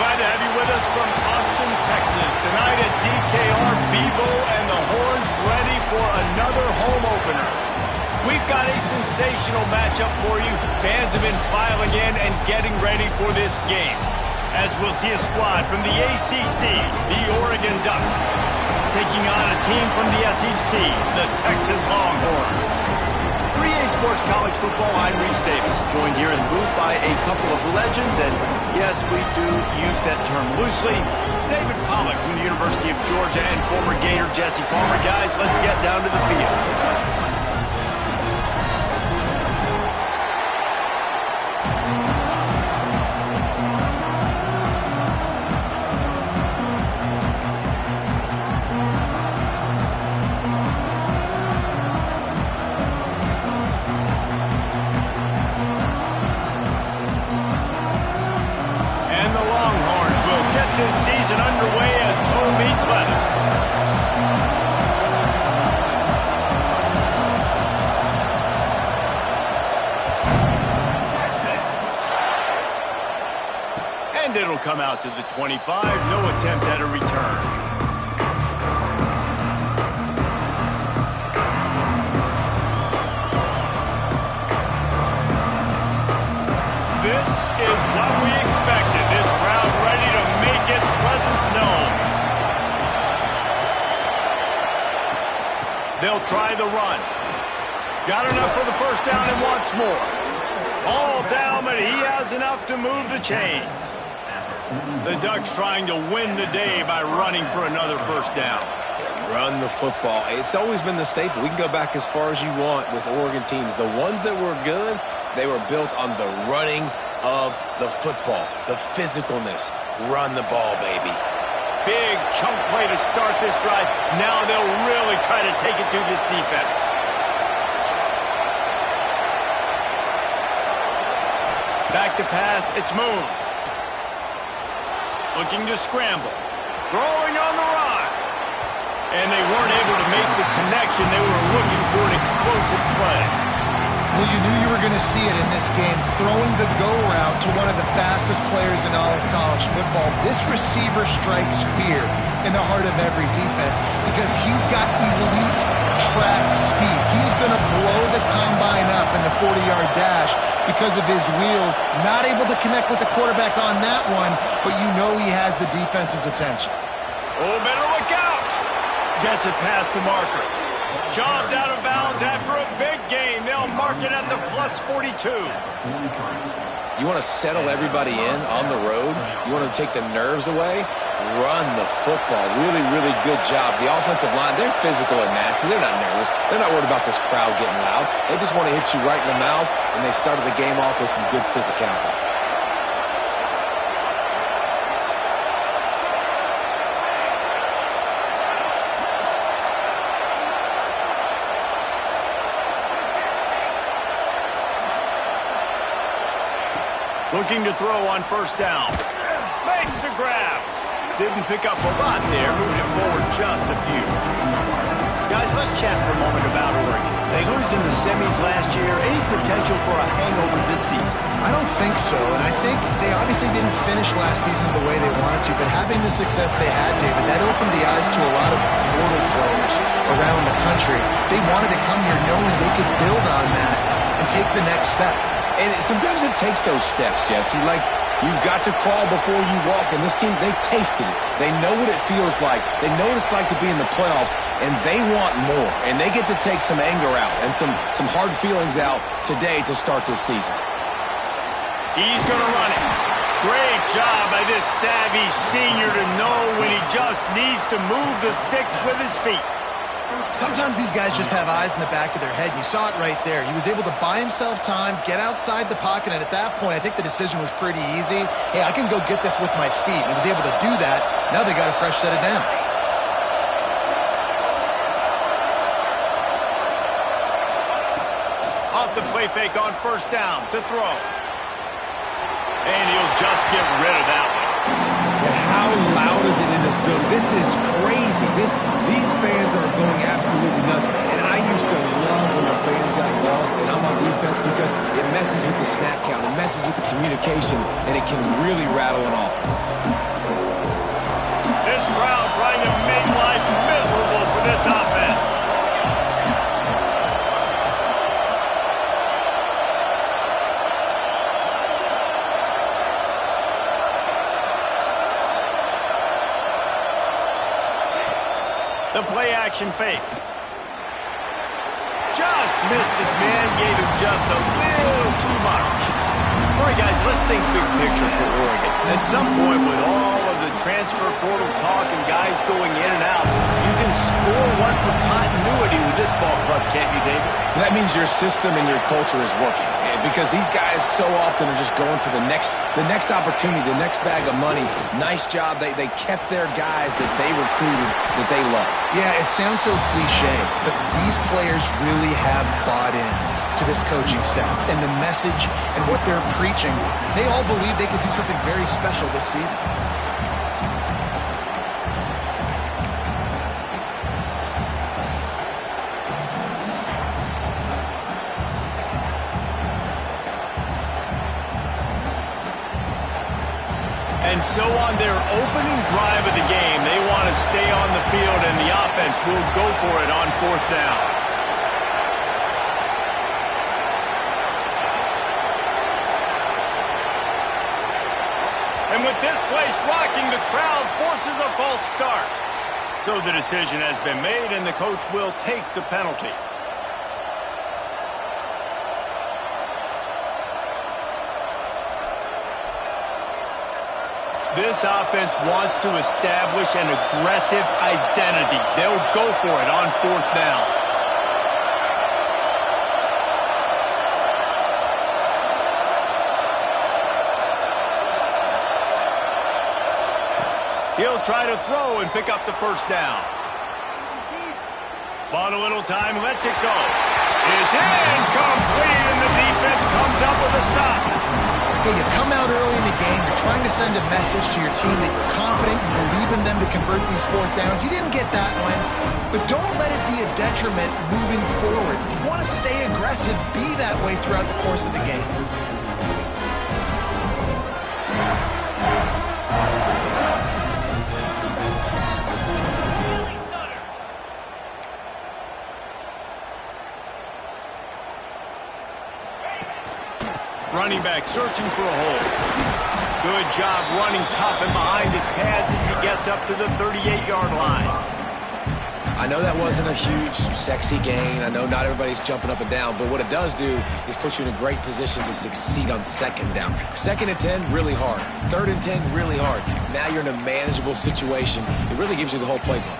glad to have you with us from Austin, Texas. Tonight at DKR, Bevo and the Horns ready for another home opener. We've got a sensational matchup for you. Fans have been filing in and getting ready for this game, as we'll see a squad from the ACC, the Oregon Ducks, taking on a team from the SEC, the Texas Longhorns. For EA Sports College Football, I'm Reese Davis, joined here in the booth by a couple of legends, and yes, we do use that term loosely. David Pollack from the University of Georgia and former Gator Jesse Palmer. Guys, let's get down to the field. This season underway as toe meets leather. And it'll come out to the 25. No attempt at a return. This is what we expected. This crowd ready to make its presence known. They'll try the run. Got enough for the first down and wants more. All down, but he has enough to move the chains. The Ducks trying to win the day by running for another first down. Run the football. It's always been the staple. We can go back as far as you want with Oregon teams. The ones that were good, they were built on the running of the football, the physicalness. Run the ball, baby. Big chunk play to start this drive. Now they'll really try to take it to this defense. Back to pass, it's Moon. Looking to scramble. Throwing on the run. And they weren't able to make the connection. They were looking for an explosive play. Well, you knew you were going to see it in this game, throwing the go route to one of the fastest players in all of college football. This receiver strikes fear in the heart of every defense because he's got elite track speed. He's going to blow the combine up in the 40-yard dash because of his wheels. Not able to connect with the quarterback on that one, but you know he has the defense's attention. Oh, better look out. Gets it past the marker. Shoved out of bounds after a big gain. They'll mark it at the plus 42. You want to settle everybody in on the road? You want to take the nerves away? Run the football. Really, really good job. The offensive line, they're physical and nasty. They're not nervous. They're not worried about this crowd getting loud. They just want to hit you right in the mouth, and they started the game off with some good physicality. Looking to throw on first down. Makes the grab. Didn't pick up a lot there. Moved it forward just a few. Guys, let's chat for a moment about Oregon. They lose in the semis last year. Any potential for a hangover this season? I don't think so, and I think they obviously didn't finish last season the way they wanted to, but having the success they had, David, that opened the eyes to a lot of portal players around the country. They wanted to come here knowing they could build on that and take the next step. And sometimes it takes those steps, Jesse. Like, you've got to crawl before you walk. And this team, they tasted it. They know what it feels like. They know what it's like to be in the playoffs, and they want more. And they get to take some anger out and some hard feelings out today to start this season. He's going to run it. Great job by this savvy senior to know when he just needs to move the sticks with his feet. Sometimes these guys just have eyes in the back of their head. You saw it right there. He was able to buy himself time, get outside the pocket, and at that point, I think the decision was pretty easy. Hey, I can go get this with my feet. And he was able to do that. Now they got a fresh set of downs. Off the play fake on first down to throw. And he'll just get rid of that one. And how loud is it in this building? This is crazy. These fans are going absolutely nuts. And I used to love when the fans got involved and I'm on defense because it messes with the snap count. It messes with the communication. communication, and it can really rattle an offense. This crowd trying to make life miserable for this offense. The play action fake. Just missed his man, gave him just a little too much. All right, guys, let's think big picture for Oregon. At some point, with all of the transfer portal talk and guys going in and out, you can score one for continuity with this ball club, can't you, David? That means your system and your culture is working, because these guys so often are just going for the next opportunity, the next bag of money. Nice job. They kept their guys that they recruited, that they love. Yeah, it sounds so cliche, but these players really have bought in to this coaching staff and the message and what they're preaching. They all believe they could do something very special this season. And so on their opening drive of the game, they want to stay on the field, and the offense will go for it on 4th down. And with this place rocking, the crowd forces a false start. So the decision has been made, and the coach will take the penalty. This offense wants to establish an aggressive identity. They'll go for it on 4th down. He'll try to throw and pick up the 1st down. Bought a little time, lets it go. It's incomplete, and the defense comes up with a stop. Hey, you come out early in the game, you're trying to send a message to your team that you're confident, you believe in them to convert these 4th downs. You didn't get that one, but don't let it be a detriment moving forward. If you want to stay aggressive, be that way throughout the course of the game. Running back searching for a hole. Good job running tough and behind his pads as he gets up to the 38-yard line. I know that wasn't a huge, sexy gain. I know not everybody's jumping up and down, but what it does do is put you in a great position to succeed on 2nd down. 2nd and 10, really hard. 3rd and 10, really hard. Now you're in a manageable situation. It really gives you the whole playbook.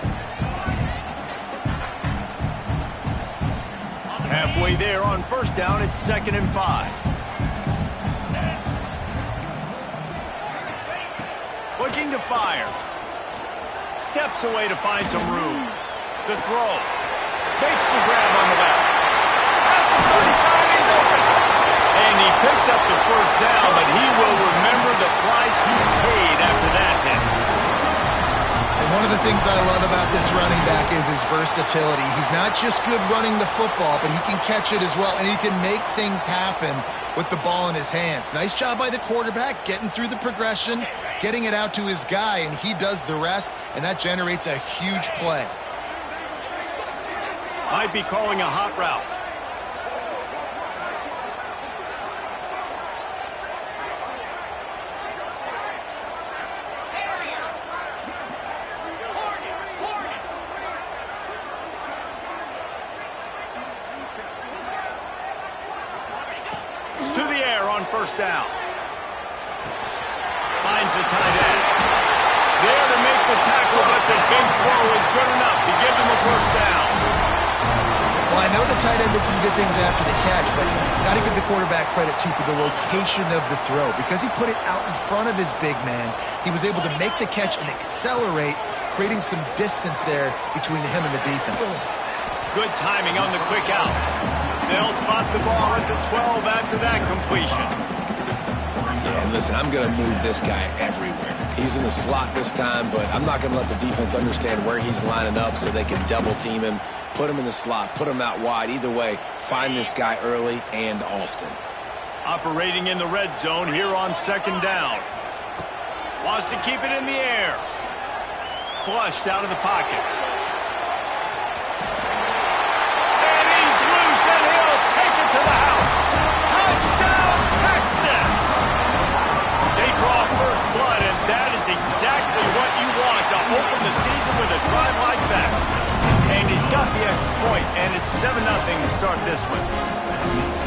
Halfway there on 1st down, it's 2nd and 5. Looking to fire. Steps away to find some room. The throw. Makes the grab on the left. At the 35, he's open. And he picks up the 1st down, but he will remember the price he paid after that hit. And one of the things I love about this running back is his versatility. He's not just good running the football, but he can catch it as well, and he can make things happen with the ball in his hands. Nice job by the quarterback, getting through the progression, getting it out to his guy, and he does the rest, and that generates a huge play. Might be calling a hot route. To the air on 1st down. Finds the tight end. There to make the tackle, but the big throw is good enough to give him a 1st down. Well, I know the tight end did some good things after the catch, but got to give the quarterback credit, too, for the location of the throw. Because he put it out in front of his big man, he was able to make the catch and accelerate, creating some distance there between him and the defense. Good timing on the quick out. They'll spot the ball at the 12 after that completion. Yeah, and listen, I'm going to move this guy everywhere. He's in the slot this time, but I'm not going to let the defense understand where he's lining up so they can double team him, put him in the slot, put him out wide. Either way, find this guy early and often. Operating in the red zone here on second down. Wants to keep it in the air. Flushed out of the pocket. And he's loose, and he'll take it to the house. Touchdown, Texas! They draw first blood, and that is exactly what you want to open the season with a drive like that. And he's got the extra point, and it's 7-0 to start this one.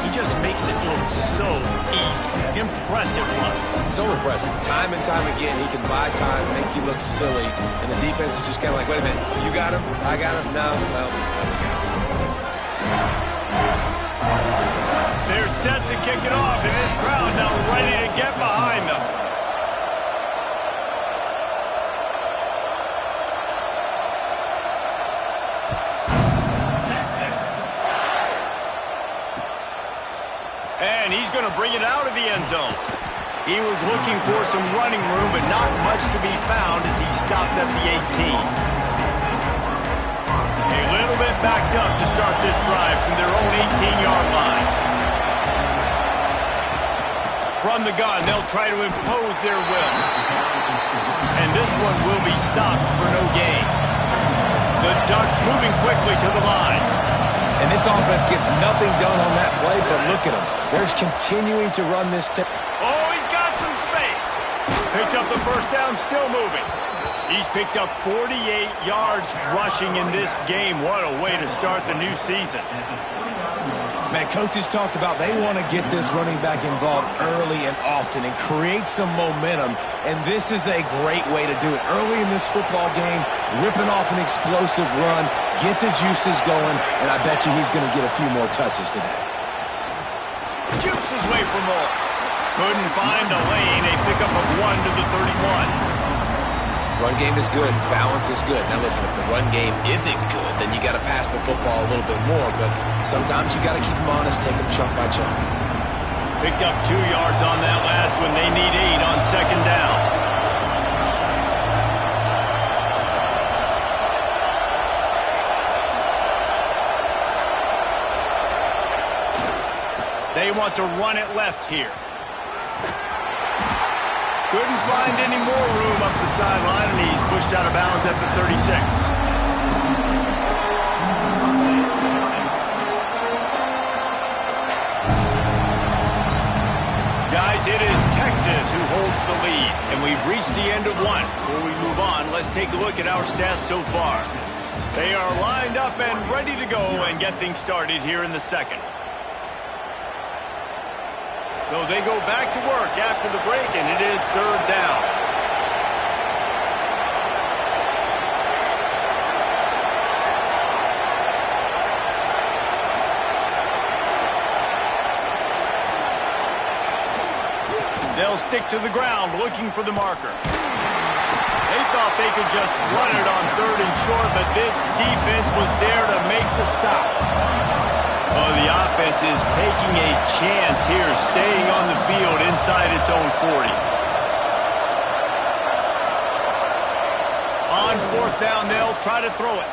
He just makes it look so easy. Impressive run. So impressive. Time and time again, he can buy time, make you look silly, and the defense is just kind of like, wait a minute, you got him? I got him? No, well, okay. They're set to kick it off, and this crowd now ready to get behind them. And he's going to bring it out of the end zone. He was looking for some running room, but not much to be found as he stopped at the 18. A little bit backed up to start this drive from their own 18-yard line. From the gun, they'll try to impose their will. And this one will be stopped for no gain. The Ducks moving quickly to the line. And this offense gets nothing done on that play, but look at him. They're continuing to run this. Oh, he's got some space. Picks up the first down, still moving. He's picked up 48 yards rushing in this game. What a way to start the new season. Man, coaches talked about they want to get this running back involved early and often and create some momentum, and this is a great way to do it. Early in this football game, ripping off an explosive run, get the juices going, and I bet you he's going to get a few more touches today. Jukes his way for more. Couldn't find a lane. A pickup of 1 to the 31. Run game is good. Balance is good. Now listen, if the run game isn't good, then you got to pass the football a little bit more. But sometimes you got to keep them honest, take them chunk by chunk. Picked up 2 yards on that last one. They need 8 on second down. They want to run it left here. Couldn't find any more room up the sideline, and he's pushed out of bounds at the 36. Guys, it is Texas who holds the lead, and we've reached the end of one. Before we move on, let's take a look at our stats so far. They are lined up and ready to go and get things started here in the second. So they go back to work after the break, and it is third down. They'll stick to the ground looking for the marker. They thought they could just run it on third and short, but this defense was there to make the stop. Oh, the offense is taking a chance here, staying on the field inside its own 40. On fourth down, they'll try to throw it.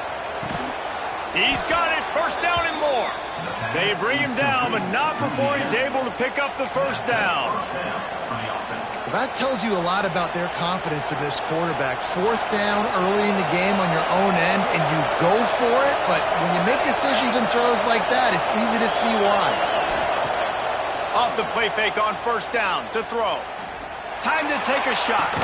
He's got it, first down and more. They bring him down, but not before he's able to pick up the first down. That tells you a lot about their confidence in this quarterback. Fourth down early in the game on your own end, and you go for it, but when you make decisions and throws like that, it's easy to see why. Off the play fake on first down to throw. Time to take a shot.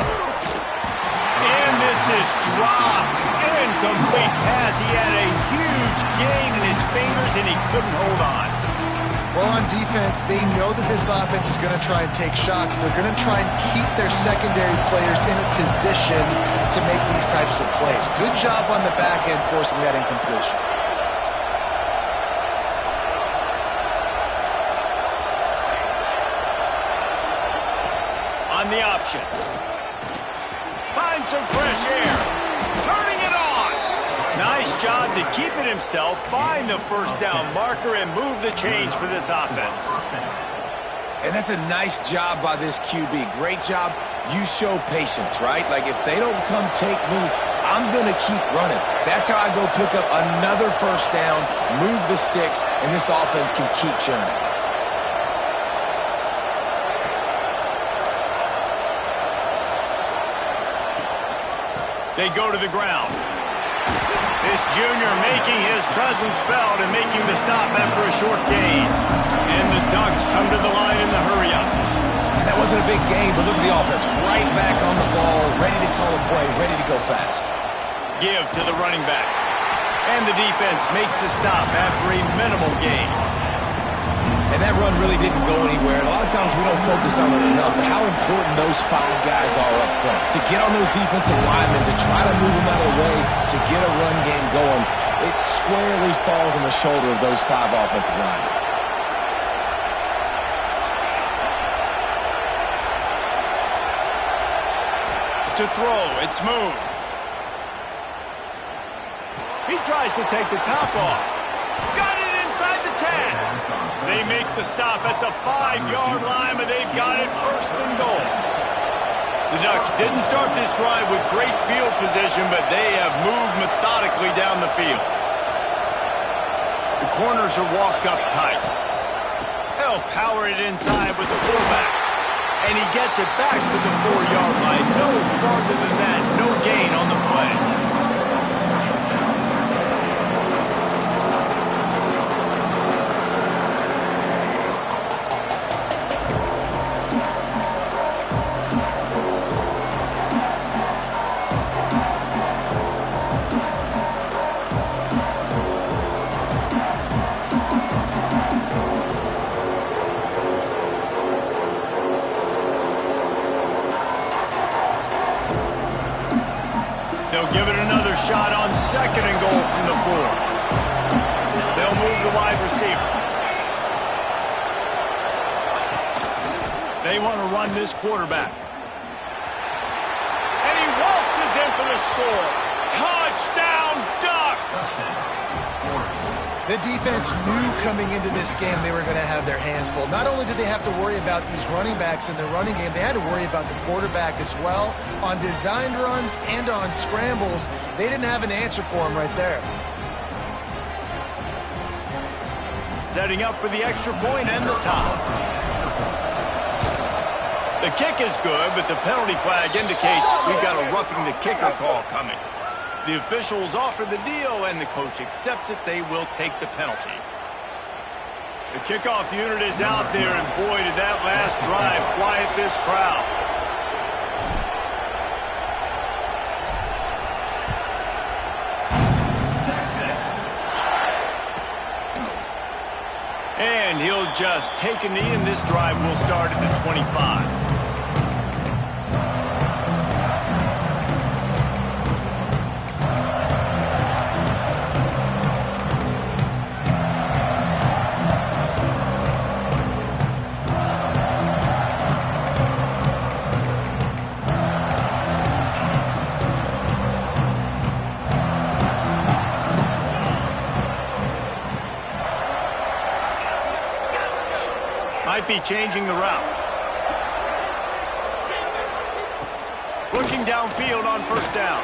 And this is dropped. Incomplete pass. He had a huge gain in his fingers, and he couldn't hold on. Well, on defense, they know that this offense is going to try and take shots. They're going to try and keep their secondary players in a position to make these types of plays. Good job on the back end forcing that incompletion. On the option. Find some fresh air. Turning it on. Nice job to keep it himself, find the first down marker, and move the change for this offense. And that's a nice job by this QB. Great job. You show patience, right? Like, if they don't come take me, I'm going to keep running. That's how I go pick up another first down, move the sticks, and this offense can keep churning. They go to the ground. This junior making his presence felt and making the stop after a short gain. And the Ducks come to the line in the hurry-up. That wasn't a big gain, but look at the offense. Right back on the ball, ready to call a play, ready to go fast. Give to the running back. And the defense makes the stop after a minimal gain. And that run really didn't go anywhere. A lot of times we don't focus on it enough, but how important those 5 guys are up front. To get on those defensive linemen, to try to move them out of the way, to get a run game going, it squarely falls on the shoulder of those 5 offensive linemen. To throw, it's moved. He tries to take the top off. Got it inside the 10. They make the stop at the 5-yard line, but they've got it first and goal. The Ducks didn't start this drive with great field position, but they have moved methodically down the field. The corners are walked up tight. They'll power it inside with the fullback. And he gets it back to the 4-yard line. No farther than that. No gain on the play. They'll give it another shot on second and goal from the 4. They'll move the wide receiver. They want to run this quarterback. And he waltzes in for the score. Touchdown, Ducks! The defense knew coming into this game they were going to have their hands full. Not only did they have to worry about these running backs in their running game, they had to worry about the quarterback as well. On designed runs and on scrambles, they didn't have an answer for him right there. Setting up for the extra point and the tie. The kick is good, but the penalty flag indicates we've got a roughing the kicker call coming. The officials offer the deal, and the coach accepts it. They will take the penalty. The kickoff unit is out there, and boy, did that last drive quiet this crowd. And he'll just take a knee, and this drive will start at the 25. Might be changing the route. Looking downfield on first down.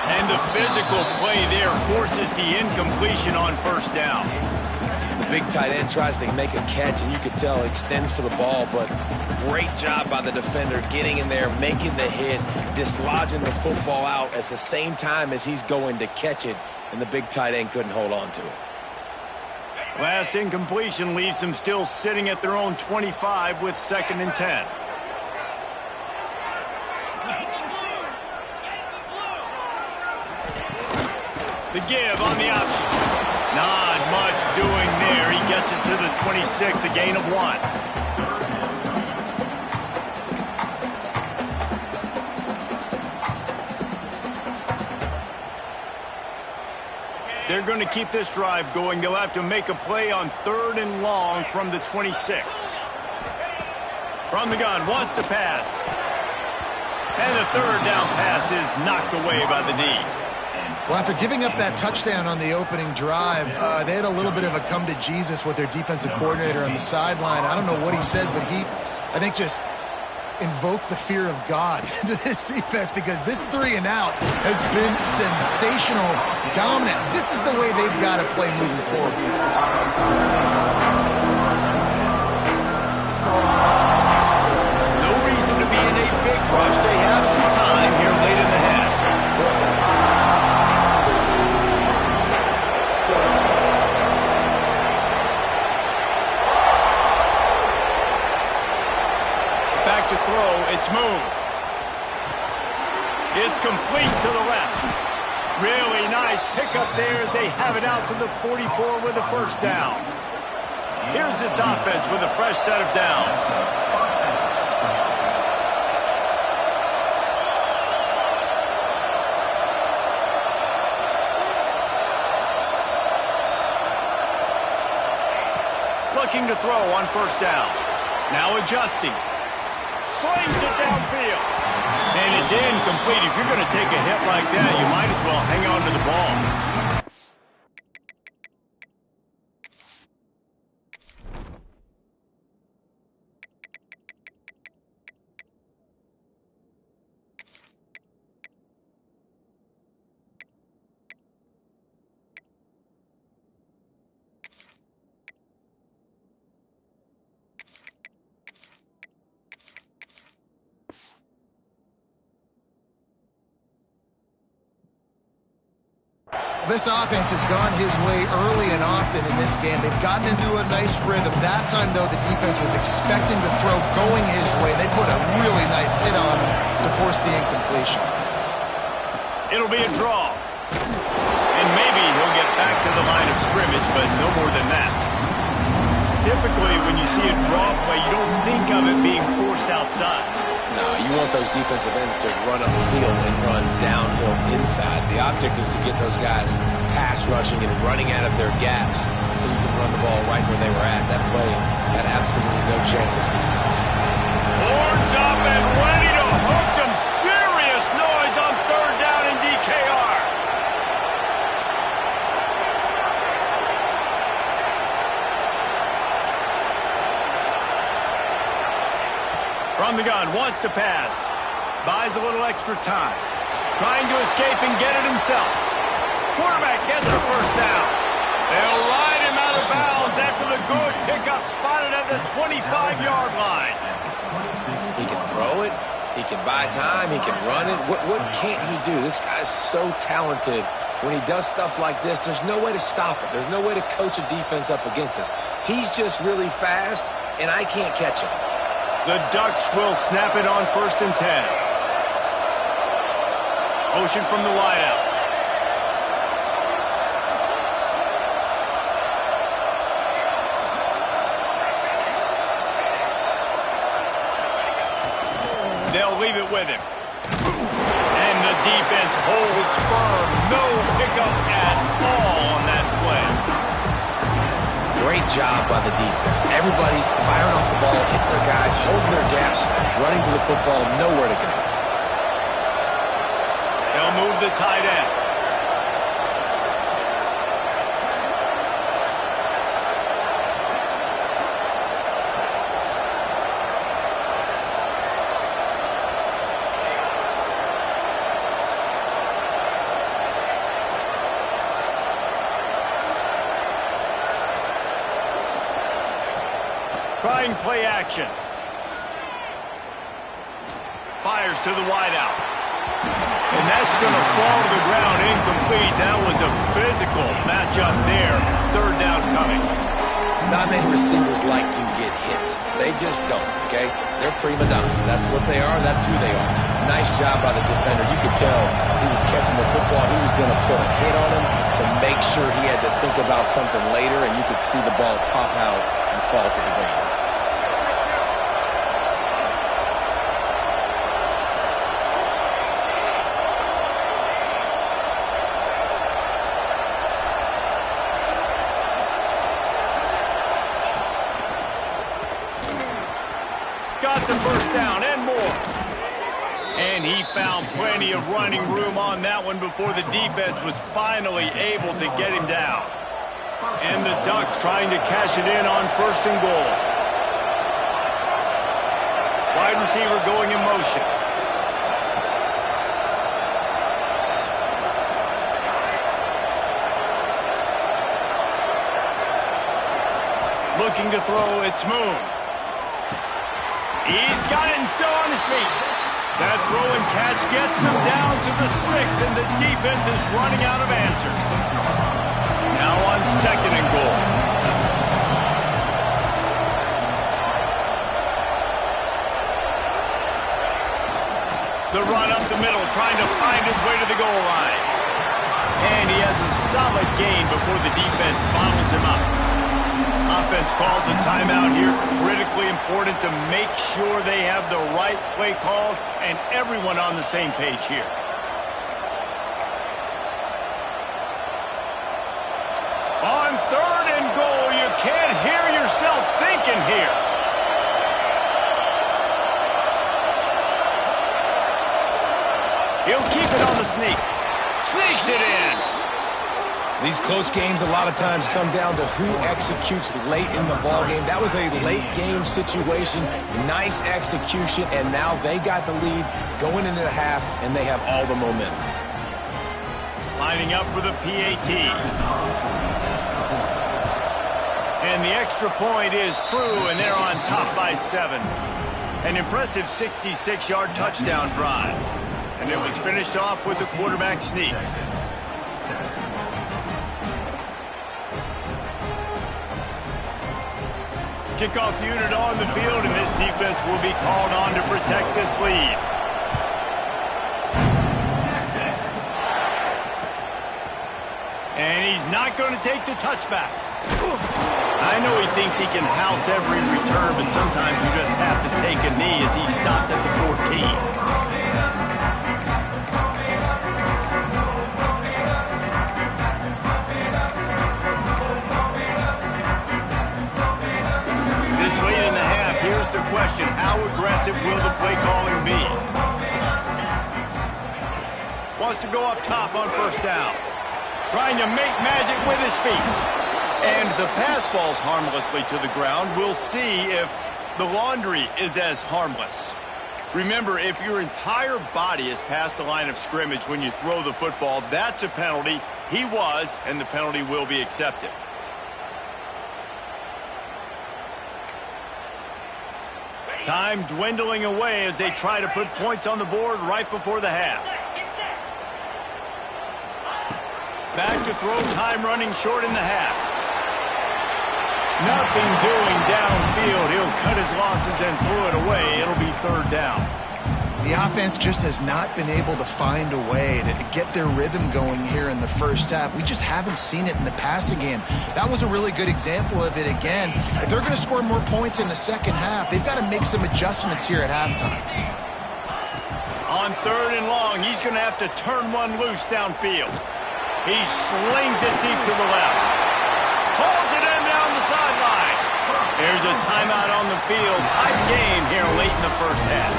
And the physical play there forces the incompletion on first down. The big tight end tries to make a catch, and you could tell extends for the ball, but great job by the defender getting in there, making the hit, dislodging the football out at the same time as he's going to catch it, and the big tight end couldn't hold on to it. Last incompletion leaves them still sitting at their own 25 with 2nd and 10. The give on the option. Not much doing there. He gets it to the 26, a gain of 1. They're going to keep this drive going. They'll have to make a play on 3rd and long from the 26. From the gun, wants to pass. And the 3rd down pass is knocked away by the knee. Well, after giving up that touchdown on the opening drive, they had a little bit of a come to Jesus with their defensive coordinator on the sideline. I don't know what he said, but he, I think, just invoked the fear of God into this defense, because this 3 and out has been sensational, dominant. This is the way they've got to play moving forward. No reason to be in a big rush. They have some time here late in the half. Moon. It's complete to the left. Really nice pickup there as they have it out to the 44 with a first down. Here's this offense with a fresh set of downs. Looking to throw on first down. Now adjusting. Slings it downfield. And it's incomplete. If you're going to take a hit like that, you might as well hang on to the ball. This offense has gone his way early and often in this game. They've gotten into a nice rhythm. That time, though, the defense was expecting the throw going his way. They put a really nice hit on him to force the incompletion. It'll be a draw. And maybe he'll get back to the line of scrimmage, but no more than that. Typically, when you see a draw play, you don't think of it being forced outside. No, you want those defensive ends to run up the field and run downhill inside. The object is to get those guys pass rushing and running out of their gaps so you can run the ball right where they were at. That play had absolutely no chance of success. Horns up and ready to hook them. Serious noise on third down in DKR. From the gun, wants to pass. Buys a little extra time. Trying to escape and get it himself. Quarterback gets the first down. They'll ride him out of bounds after the good pickup spotted at the 25-yard line. He can throw it. He can buy time. He can run it. What can't he do? This guy's so talented. When he does stuff like this, there's no way to stop it. There's no way to coach a defense up against this. He's just really fast, and I can't catch him. The Ducks will snap it on 1st and 10. Motion from the wideout. They'll leave it with him. And the defense holds firm. No pickup at all on that play. Great job by the defense. Everybody firing off the ball, hitting their guys, holding their gaps, running to the football, nowhere to go. They'll move the tight end. Trying play action. Fires to the wideout. And that's going to fall to the ground incomplete. That was a physical matchup there. Third down coming. Not many receivers like to get hit. They just don't, okay? They're prima donnas. That's what they are. That's who they are. Nice job by the defender. You could tell he was catching the football. He was going to put a hit on him to make sure he had to think about something later, and you could see the ball pop out and fall to the ground. Got the first down and more. And he found plenty of running room on that one before the defense was finally able to get him down. And the Ducks trying to cash it in on 1st and goal. Wide receiver going in motion. Looking to throw, it's Moon. He's got it and still on his feet. That throw and catch gets them down to the 6, and the defense is running out of answers. Now on 2nd and goal. gain before the defense bottles him up. Offense calls a timeout here. Critically important to make sure they have the right play called and everyone on the same page here. On 3rd and goal, you can't hear yourself thinking here. He'll keep it on the sneak. Sneaks it in. These close games a lot of times come down to who executes late in the ballgame. That was a late game situation. Nice execution, and now they got the lead going into the half, and they have all the momentum. Lining up for the PAT. And the extra point is true, and they're on top by 7. An impressive 66-yard touchdown drive. And it was finished off with a quarterback sneak. Kickoff unit on the field, and this defense will be called on to protect this lead. And he's not going to take the touchback. I know he thinks he can house every return, but sometimes you just have to take a knee as he stopped at the 14. Late in the half, here's the question: how aggressive will the play calling be? Wants to go up top on 1st down. Trying to make magic with his feet. And the pass falls harmlessly to the ground. We'll see if the laundry is as harmless. Remember, if your entire body is past the line of scrimmage when you throw the football, that's a penalty. He was, and the penalty will be accepted. Time dwindling away as they try to put points on the board right before the half. Back to throw, time running short in the half. Nothing doing downfield. He'll cut his losses and throw it away. It'll be 3rd down. The offense just has not been able to find a way to get their rhythm going here in the first half. We just haven't seen it in the passing game. That was a really good example of it again. If they're going to score more points in the second half, they've got to make some adjustments here at halftime. On 3rd and long, he's going to have to turn one loose downfield. He slings it deep to the left. Pulls it in down the sideline. There's a timeout on the field. Tight game here late in the first half.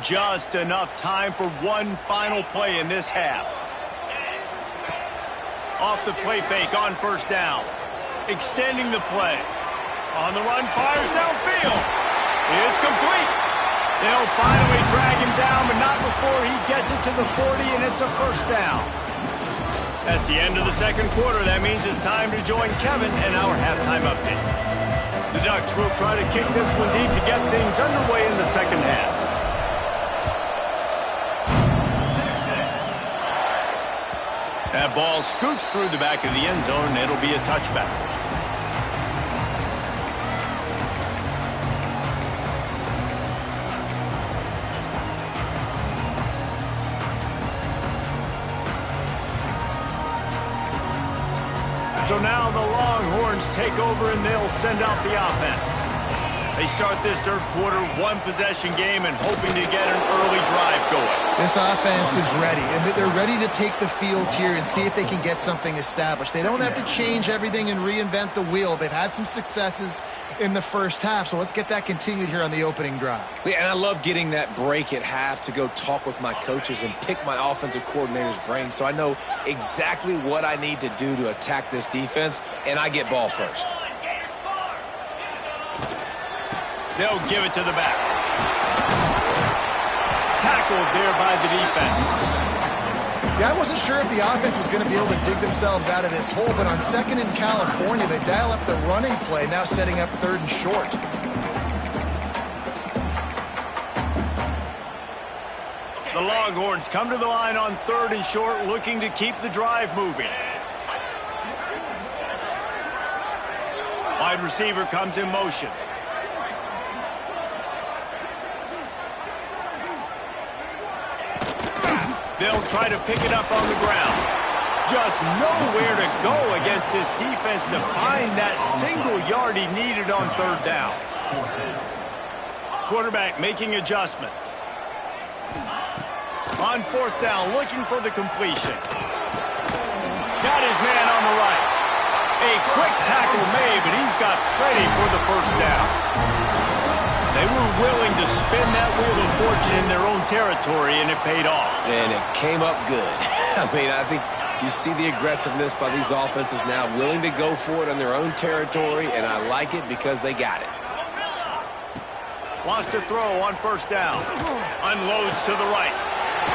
Just enough time for one final play in this half. Off the play fake on 1st down. Extending the play. On the run, fires downfield. It's complete. They'll finally drag him down, but not before he gets it to the 40, and it's a 1st down. That's the end of the second quarter. That means it's time to join Kevin in our halftime update. The Ducks will try to kick this one deep to get things underway in the second half. That ball scoots through the back of the end zone, and it'll be a touchback. So now the Longhorns take over, and they'll send out the offense. They start this third quarter, one-possession game, and hoping to get an early drive going. This offense is ready, and they're ready to take the field here and see if they can get something established. They don't have to change everything and reinvent the wheel. They've had some successes in the first half, so let's get that continued here on the opening drive. Yeah, and I love getting that break at half to go talk with my coaches and pick my offensive coordinator's brain so I know exactly what I need to do to attack this defense, and I get ball first. They'll give it to the back. Tackled there by the defense. Yeah, I wasn't sure if the offense was going to be able to dig themselves out of this hole, but on 2nd in California, they dial up the running play, now setting up 3rd and short. The Longhorns come to the line on 3rd and short, looking to keep the drive moving. Wide receiver comes in motion. They'll try to pick it up on the ground. Just nowhere to go against this defense to find that single yard he needed on third down. Quarterback making adjustments. On fourth down, looking for the completion. Got his man on the right. A quick tackle made, but he's got plenty for the first down. They were willing to spin that wheel of fortune in their own territory, and it paid off. And it came up good. I mean, I think you see the aggressiveness by these offenses now, willing to go for it on their own territory, and I like it because they got it. Wants to throw on first down. Unloads to the right.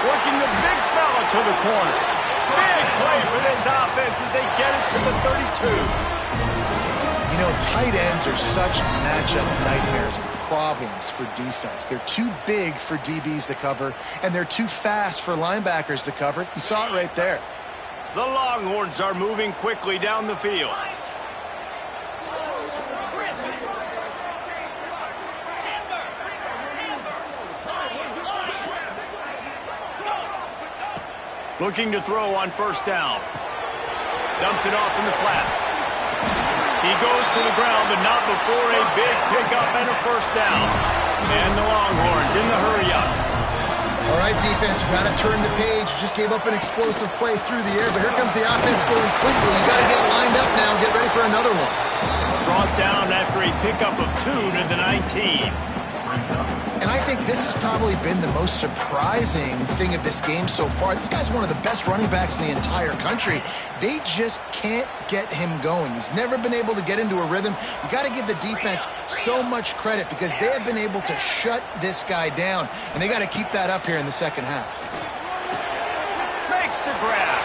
Working the big fella to the corner. Big play for this offense as they get it to the 32. You know, tight ends are such matchup nightmares and problems for defense. They're too big for DBs to cover, and they're too fast for linebackers to cover. You saw it right there. The Longhorns are moving quickly down the field. Looking to throw on first down. Dumps it off in the flats. He goes to the ground, but not before a big pickup and a first down. And the Longhorns in the hurry-up. All right, defense, you got to turn the page. You just gave up an explosive play through the air, but here comes the offense going quickly. You got to get lined up now and get ready for another one. Brought down after a pickup of 2 to the 19. And I think this has probably been the most surprising thing of this game so far. This guy's one of the best running backs in the entire country. They just can't get him going. He's never been able to get into a rhythm. You got to give the defense so much credit because they have been able to shut this guy down, and they got to keep that up here in the second half. Makes the grab.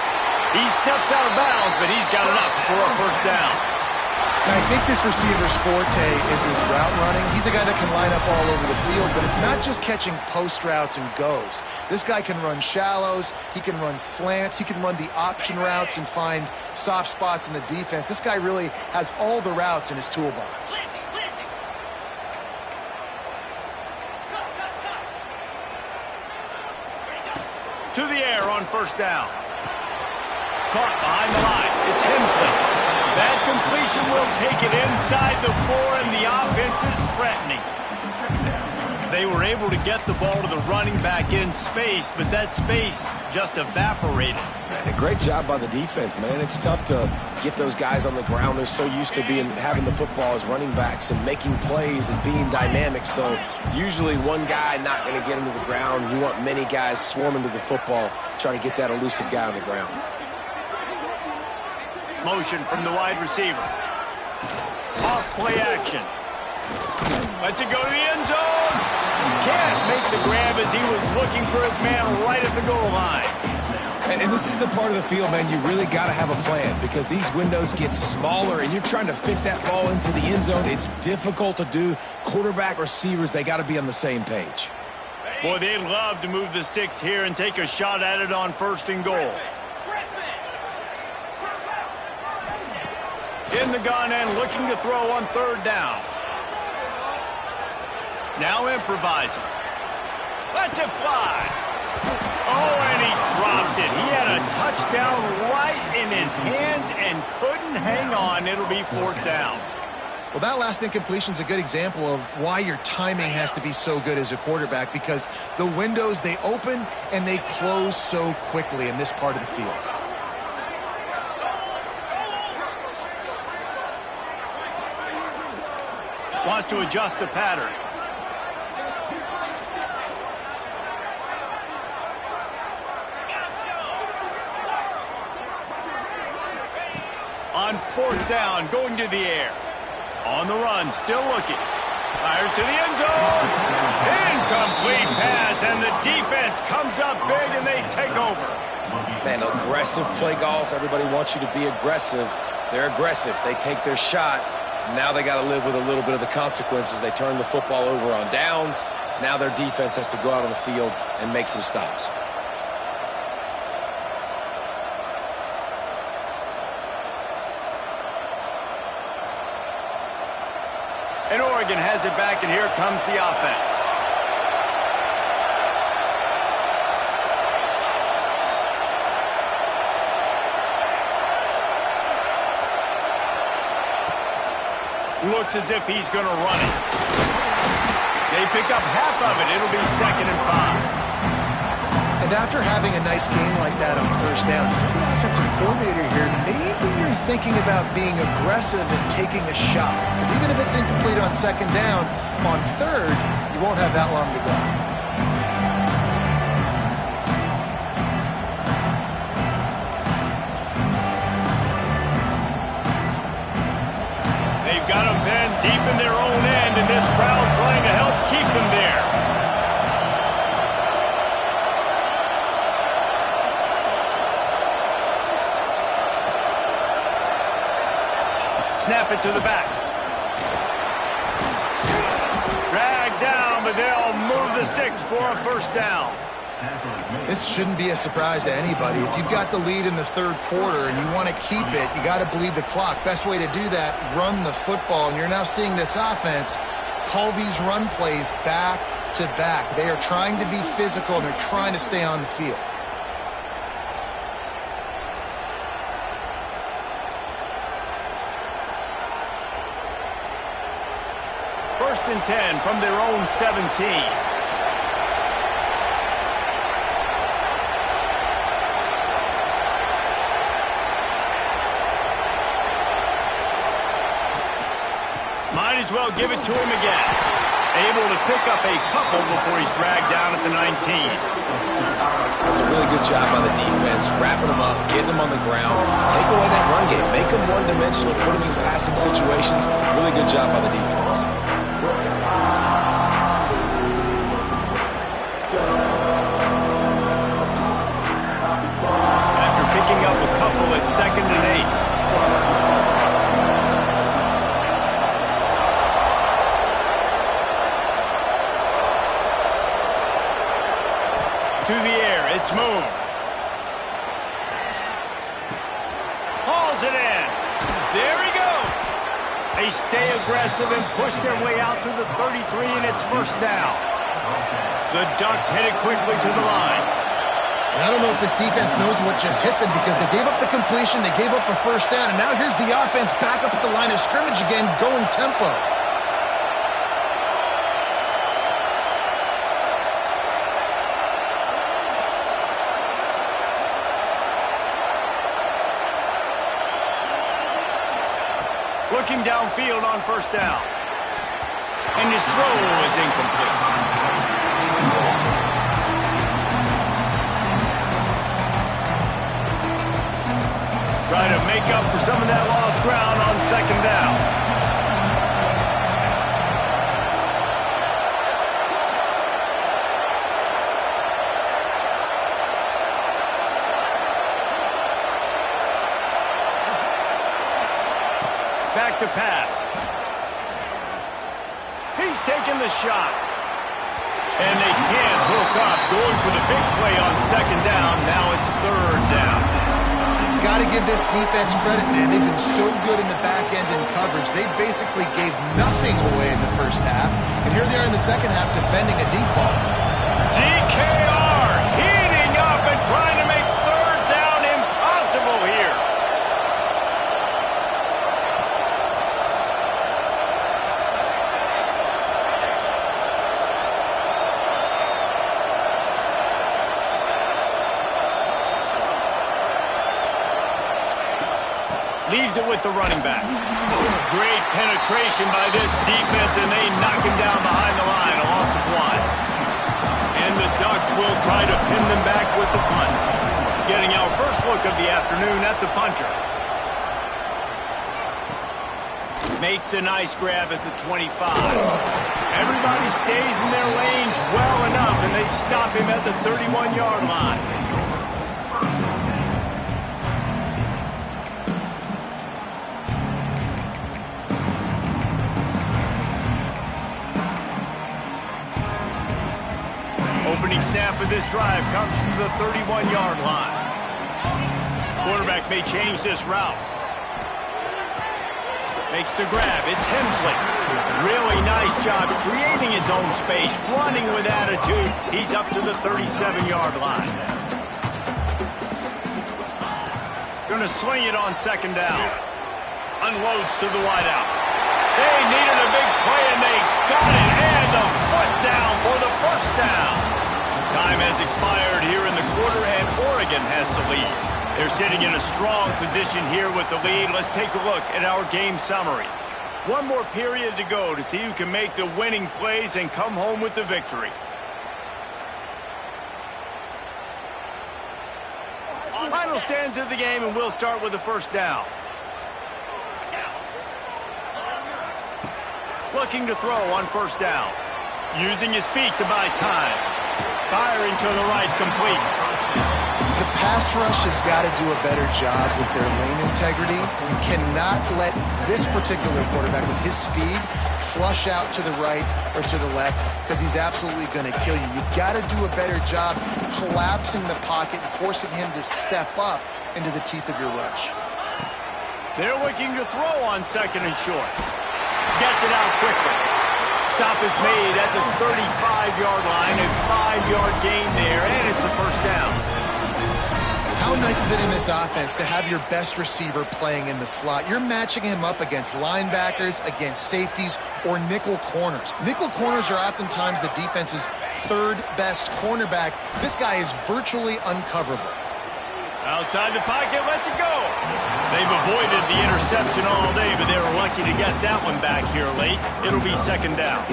He steps out of bounds, but he's got enough for a first down. And I think this receiver's forte is his route running. He's a guy that can line up all over the field, but it's not just catching post routes and goes. This guy can run shallows, he can run slants, he can run the option routes and find soft spots in the defense. This guy really has all the routes in his toolbox. To the air on first down. Caught behind the line. It's Hemsley. That completion will take it inside the 4, and the offense is threatening. They were able to get the ball to the running back in space, but that space just evaporated. And a great job by the defense, man. It's tough to get those guys on the ground. They're so used to having the football as running backs and making plays and being dynamic. So usually one guy not going to get him to the ground. You want many guys swarming to the football, trying to get that elusive guy on the ground. Motion from the wide receiver. Off play action. Lets it go to the end zone. Can't make the grab as he was looking for his man right at the goal line. And this is the part of the field, man, you really got to have a plan because these windows get smaller and you're trying to fit that ball into the end zone. It's difficult to do. Quarterback, receivers, they got to be on the same page. Boy, they'd love to move the sticks here and take a shot at it on first and goal. In the gun and looking to throw on third down. Now improvising. Lets it fly. Oh, and he dropped it. He had a touchdown right in his hands and couldn't hang on. It'll be fourth down. Well, that last incompletion is a good example of why your timing has to be so good as a quarterback because the windows, they open and they close so quickly in this part of the field. Wants to adjust the pattern. On fourth down, going to the air. On the run, still looking. Fires to the end zone. Incomplete pass, and the defense comes up big, and they take over. Man, aggressive play calls. Everybody wants you to be aggressive. They're aggressive. They take their shot. Now they got to live with a little bit of the consequences. They turn the football over on downs. Now their defense has to go out on the field and make some stops. And Oregon has it back, and here comes the offense. Looks as if he's going to run it. They pick up half of it. It'll be 2nd and 5. And after having a nice game like that on first down, if you're the offensive coordinator here, maybe you're thinking about being aggressive and taking a shot. Because even if it's incomplete on 2nd down, on 3rd, you won't have that long to go. They've got them then deep in their own end, and this crowd trying to help keep them there. Snap it to the back. Drag down, but they'll move the sticks for a first down. This shouldn't be a surprise to anybody. If you've got the lead in the 3rd quarter and you want to keep it, you got to bleed the clock. Best way to do that, run the football. And you're now seeing this offense call these run plays back to back. They are trying to be physical, and they're trying to stay on the field. First and 10 from their own 17. Might as well give it to him again. Able to pick up a couple before he's dragged down at the 19. That's a really good job by the defense, wrapping them up, getting them on the ground. Take away that run game. Make them one-dimensional, put them in passing situations. Really good job by the defense. After picking up a couple at 2nd and 8. To the air, it's Moon. Hauls it in. There he goes. They stay aggressive and push their way out to the 33, and it's first down. The Ducks headed quickly to the line. And I don't know if this defense knows what just hit them, because they gave up the completion, they gave up a first down, and now here's the offense back up at the line of scrimmage again, going tempo. Looking downfield on first down. And his throw is incomplete. Try to make up for some of that lost ground on 2nd down. Back to pass. He's taking the shot. And they can't hook up. Going for the big play on 2nd down. Now it's 3rd down. Got to give this defense credit, man. They've been so good in the back end in coverage. They basically gave nothing away in the first half. And here they are in the second half defending a deep ball. DKR heating up and trying to make 3rd down impossible here. Leaves it with the running back. Great penetration by this defense, and they knock him down behind the line. A loss of 1. And the Ducks will try to pin them back with the punt. Getting our first look of the afternoon at the punter. Makes a nice grab at the 25. Everybody stays in their lanes well enough, and they stop him at the 31-yard line. Opening snap of this drive comes from the 31-yard line. Quarterback may change this route. Makes the grab. It's Hemsley. Really nice job creating his own space, running with attitude. He's up to the 37-yard line. Going to swing it on second down. Unloads to the wideout. They needed a big play, and they got it. And the foot down for the first down. Time has expired here in the quarter, and Oregon has the lead. They're sitting in a strong position here with the lead. Let's take a look at our game summary. One more period to go to see who can make the winning plays and come home with the victory. Final stands of the game, and we'll start with the first down. Looking to throw on first down. Using his feet to buy time. Firing to the right, complete. The pass rush has got to do a better job with their lane integrity. You cannot let this particular quarterback with his speed flush out to the right or to the left, because he's absolutely going to kill you. You've got to do a better job collapsing the pocket and forcing him to step up into the teeth of your rush. They're looking to throw on second and short. Gets it out quickly. Stop is made at the 35-yard line. A 5-yard gain there, and it's a first down. How nice is it in this offense to have your best receiver playing in the slot? You're matching him up against linebackers, against safeties, or nickel corners. Nickel corners are oftentimes the defense's third best cornerback. This guy is virtually uncoverable. Outside the pocket, lets it go. They've avoided the interception all day, but they were lucky to get that one back here late. It'll be second down.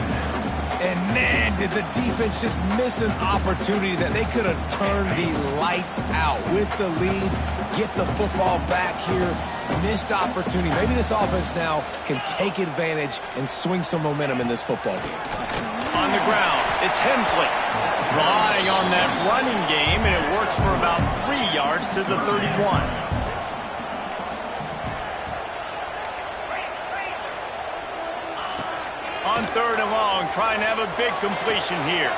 And man, did the defense just miss an opportunity that they could have turned the lights out with the lead, get the football back here. Missed opportunity. Maybe this offense now can take advantage and swing some momentum in this football game. On the ground, it's Hemsley. Relying on that running game, and it works for about 3 yards to the 31. On third and long, trying to have a big completion here.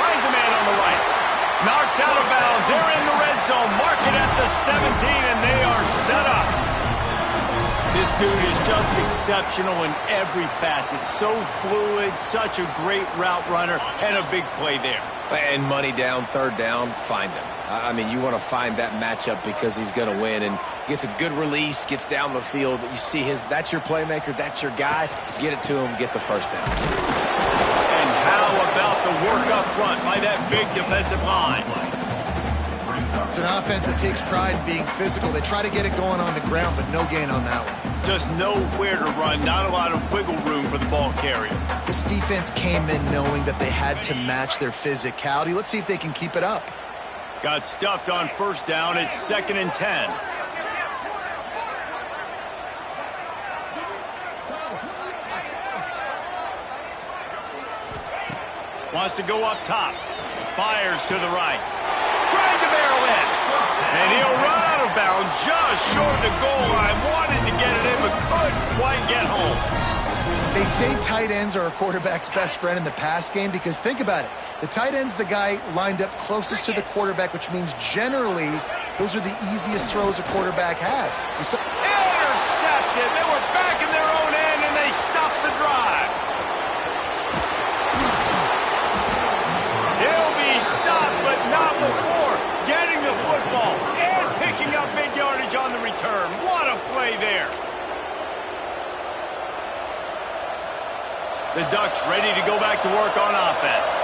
Finds a man on the right. Knocked out of bounds. They're in the red zone. Mark it at the 17, and they are set up. This dude is just exceptional in every facet. So fluid, such a great route runner, and a big play there. And money down, third down, find him. I mean, you want to find that matchup because he's going to win, and gets a good release, gets down the field. You see that's your playmaker, that's your guy. Get it to him, get the first down. And how about the work up front by that big defensive line? It's an offense that takes pride in being physical. They try to get it going on the ground, but no gain on that one. Just nowhere to run, not a lot of wiggle room for the ball carrier. This defense came in knowing that they had to match their physicality. Let's see if they can keep it up. Got stuffed on first down. It's 2nd and 10. Wants to go up top. Fires to the right. Trying to barrel in. And he'll run out of bounds just short of the goal line. Wanted to get it in, but couldn't quite get home. They say tight ends are a quarterback's best friend in the pass game because think about it. The tight end's the guy lined up closest to the quarterback, which means generally those are the easiest throws a quarterback has. Intercepted. They were back in their own end, and they stopped the drive. He'll be stopped, but not before getting the football and picking up big yardage on the return. What a play there. The Ducks ready to go back to work on offense.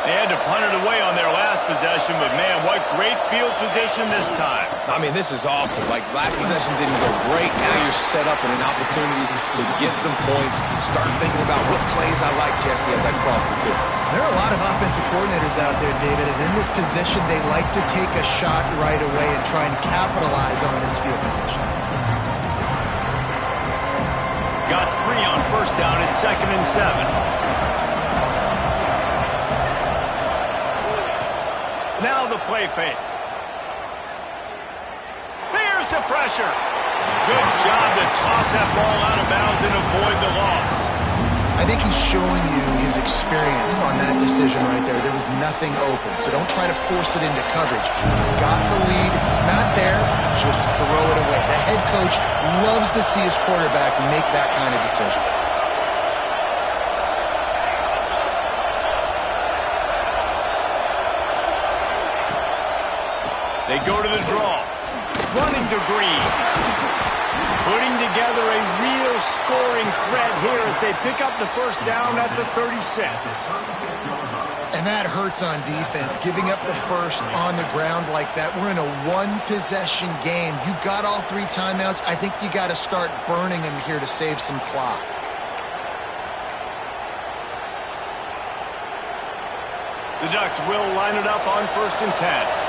They had to punt it away on their last possession, but man, what great field position this time. I mean, this is awesome. Like, last possession didn't go great. Now you're set up in an opportunity to get some points. Start thinking about what plays I like, Jesse, as I cross the field. There are a lot of offensive coordinators out there, David, and in this position, they like to take a shot right away and try and capitalize on this field position. Got 3 on first down. It's 2nd and 7. Now the play fake. Here's the pressure. Good job to toss that ball out of bounds and avoid the loss. I think he's showing you his experience on that decision right there. There was nothing open, so don't try to force it into coverage. You've got the lead. If it's not there, just throw it away. The head coach loves to see his quarterback make that kind of decision. They go to the draw. Running to Green. Putting together a real scoring threat here as they pick up the first down at the 36. And that hurts on defense, giving up the first on the ground like that. We're in a one-possession game. You've got all 3 timeouts. I think you got to start burning them here to save some clock. The Ducks will line it up on 1st and 10.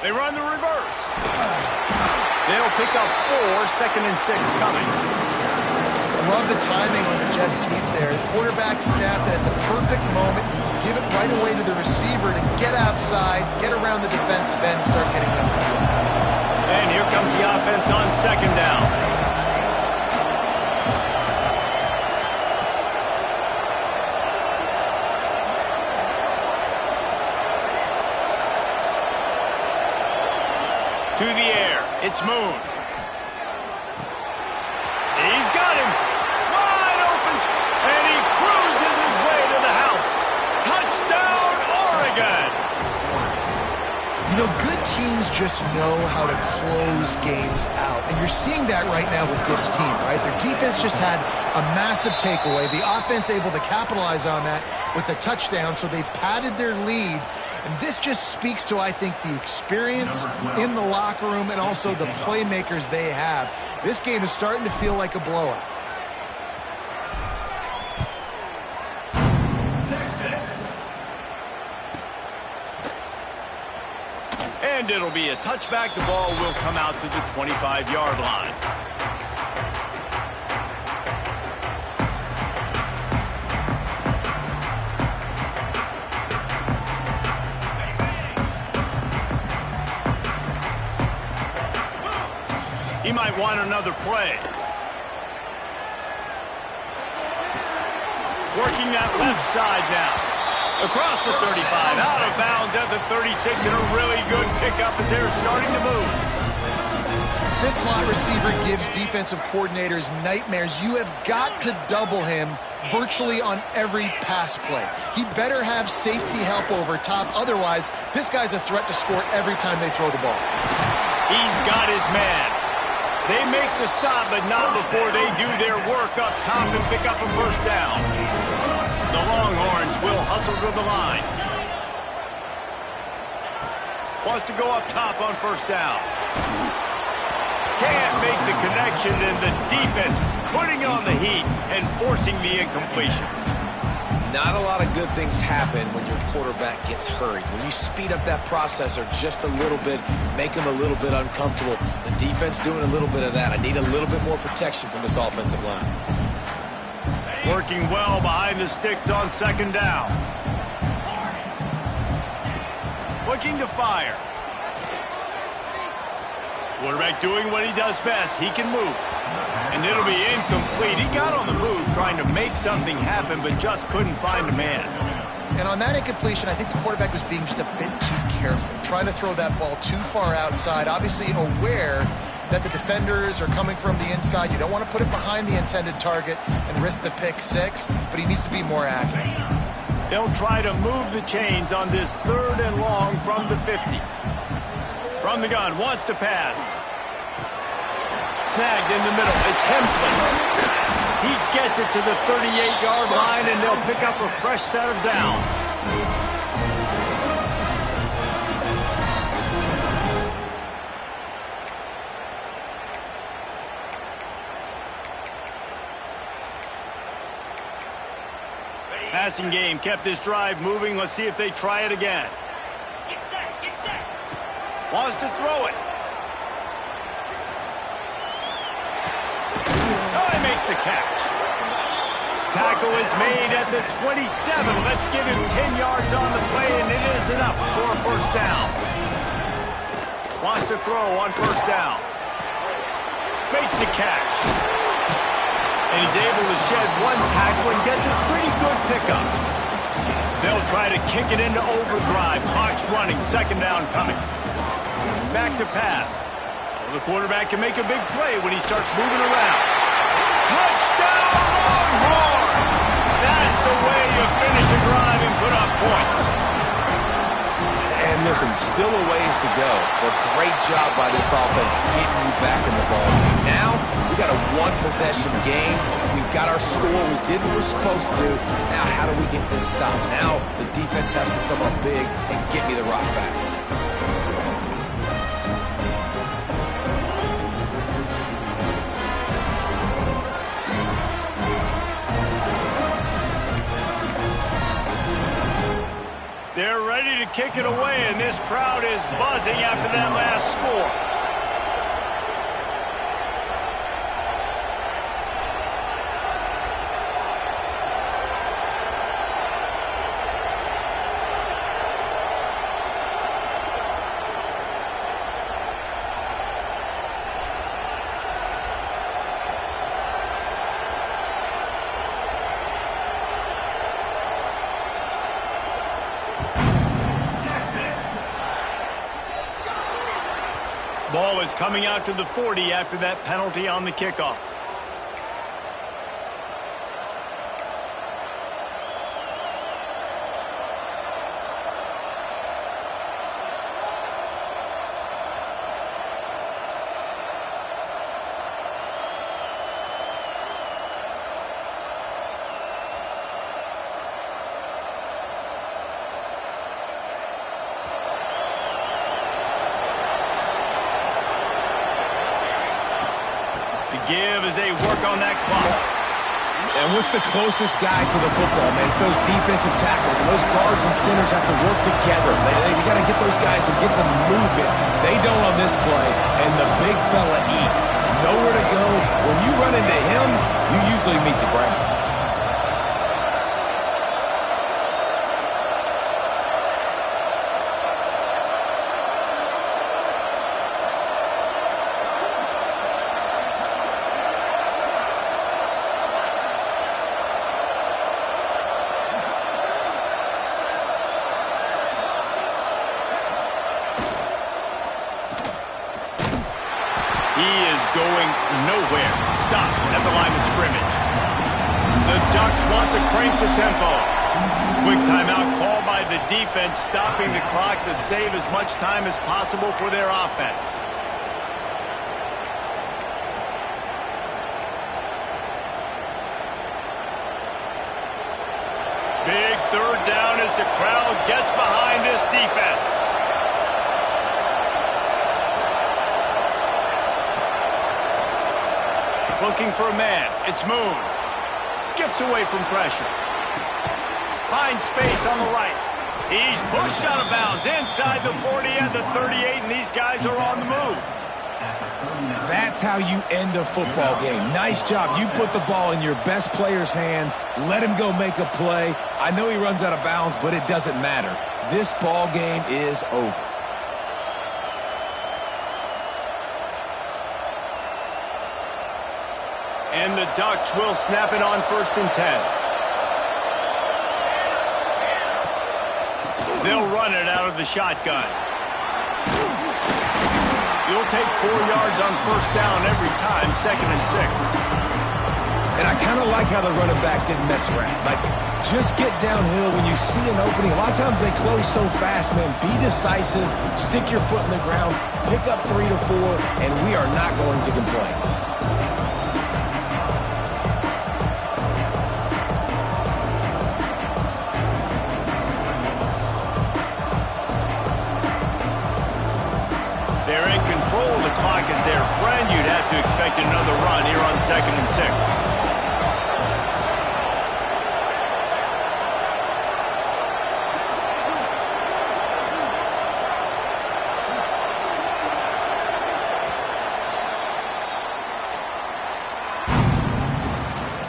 They run the reverse. They'll pick up 4, 2nd and 6 coming. I love the timing on the jet sweep there. The quarterback snapped it at the perfect moment. Give it right away to the receiver to get outside, get around the defensive end, and start getting upfield. And here comes the offense on 2nd down. To the air, it's Moon. He's got him. Wide open, and he cruises his way to the house. Touchdown, Oregon! You know, good teams just know how to close games out. And you're seeing that right now with this team, right? Their defense just had a massive takeaway. The offense able to capitalize on that with a touchdown, so they've padded their lead. And this just speaks to, I think, the experience in the locker room and also the playmakers they have. This game is starting to feel like a blowout. And it'll be a touchback. The ball will come out to the 25-yard line. He might want another play. Working that left side now. Across the 35, out of bounds at the 36, and a really good pickup as they're starting to move. This slot receiver gives defensive coordinators nightmares. You have got to double him virtually on every pass play. He better have safety help over top. Otherwise, this guy's a threat to score every time they throw the ball. He's got his man. They make the stop, but not before they do their work up top and pick up a first down. The Longhorns will hustle to the line. Wants to go up top on first down. Can't make the connection, and the defense putting on the heat and forcing the incompletion. Not a lot of good things happen when your quarterback gets hurried. When you speed up that processor just a little bit, make him a little bit uncomfortable. The defense doing a little bit of that. I need a little bit more protection from this offensive line. Working well behind the sticks on 2nd down. Looking to fire. Quarterback doing what he does best. He can move. And it'll be incomplete. He got on the move trying to make something happen, but just couldn't find a man. And on that incompletion, I think the quarterback was being just a bit too careful, trying to throw that ball too far outside, obviously aware that the defenders are coming from the inside. You don't want to put it behind the intended target and risk the pick six, but he needs to be more accurate. They'll try to move the chains on this 3rd and long from the 50. From the gun, wants to pass. Snagged in the middle. It's Hemsley. He gets it to the 38-yard line, and they'll pick up a fresh set of downs. Passing game kept this drive moving. Let's see if they try it again. Get set, get set. Wants to throw it. Oh, he makes the catch. Tackle is made at the 27. Let's give him 10 yards on the play, and it is enough for a first down. Wants to throw on first down. Makes the catch. And he's able to shed one tackle and gets a pretty good pickup. They'll try to kick it into overdrive. Clock's running. Second down coming. Back to pass. Well, the quarterback can make a big play when he starts moving around. Touchdown, Longhorns! That's the way you finish a drive and put up points. And listen, still a ways to go, but great job by this offense getting you back in the ball game. Now, we got a one-possession game. We've got our score. We did what we're supposed to do. Now, how do we get this stopped? Now, the defense has to come up big and get me the rock back. They're ready to kick it away, and this crowd is buzzing after that last score. Ball is coming out to the 40 after that penalty on the kickoff. Give as they work on that clock. And what's the closest guy to the football, man? It's those defensive tackles, and those guards and centers have to work together. They got to get those guys and get some movement. They don't on this play, and the big fella eats. Nowhere to go. When you run into him, you usually meet the ground. Going nowhere. Stop at the line of scrimmage. The Ducks want to crank the tempo. Quick timeout called by the defense, stopping the clock to save as much time as possible for their offense. Big third down as the crowd gets behind this defense. Looking for a man. It's Moon. Skips away from pressure. Finds space on the right. He's pushed out of bounds inside the 40 and the 38, and these guys are on the move. That's how you end a football game. Nice job. You put the ball in your best player's hand. Let him go make a play. I know he runs out of bounds, but it doesn't matter. This ball game is over. And the Ducks will snap it on 1st and 10. They'll run it out of the shotgun. You'll take 4 yards on 1st down every time, 2nd and 6. And I kind of like how the running back didn't mess around. Like, just get downhill when you see an opening. A lot of times they close so fast, man. Be decisive, stick your foot in the ground, pick up 3 to 4, and we are not going to complain. They're in control. The clock is their friend. You'd have to expect another run here on 2nd and 6.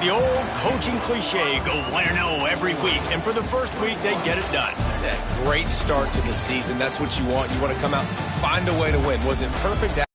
The old coaching cliche, go 1-0 every week, and for the first week, they get it done. Yeah, great start to the season. That's what you want. You want to come out, find a way to win. Was it perfect?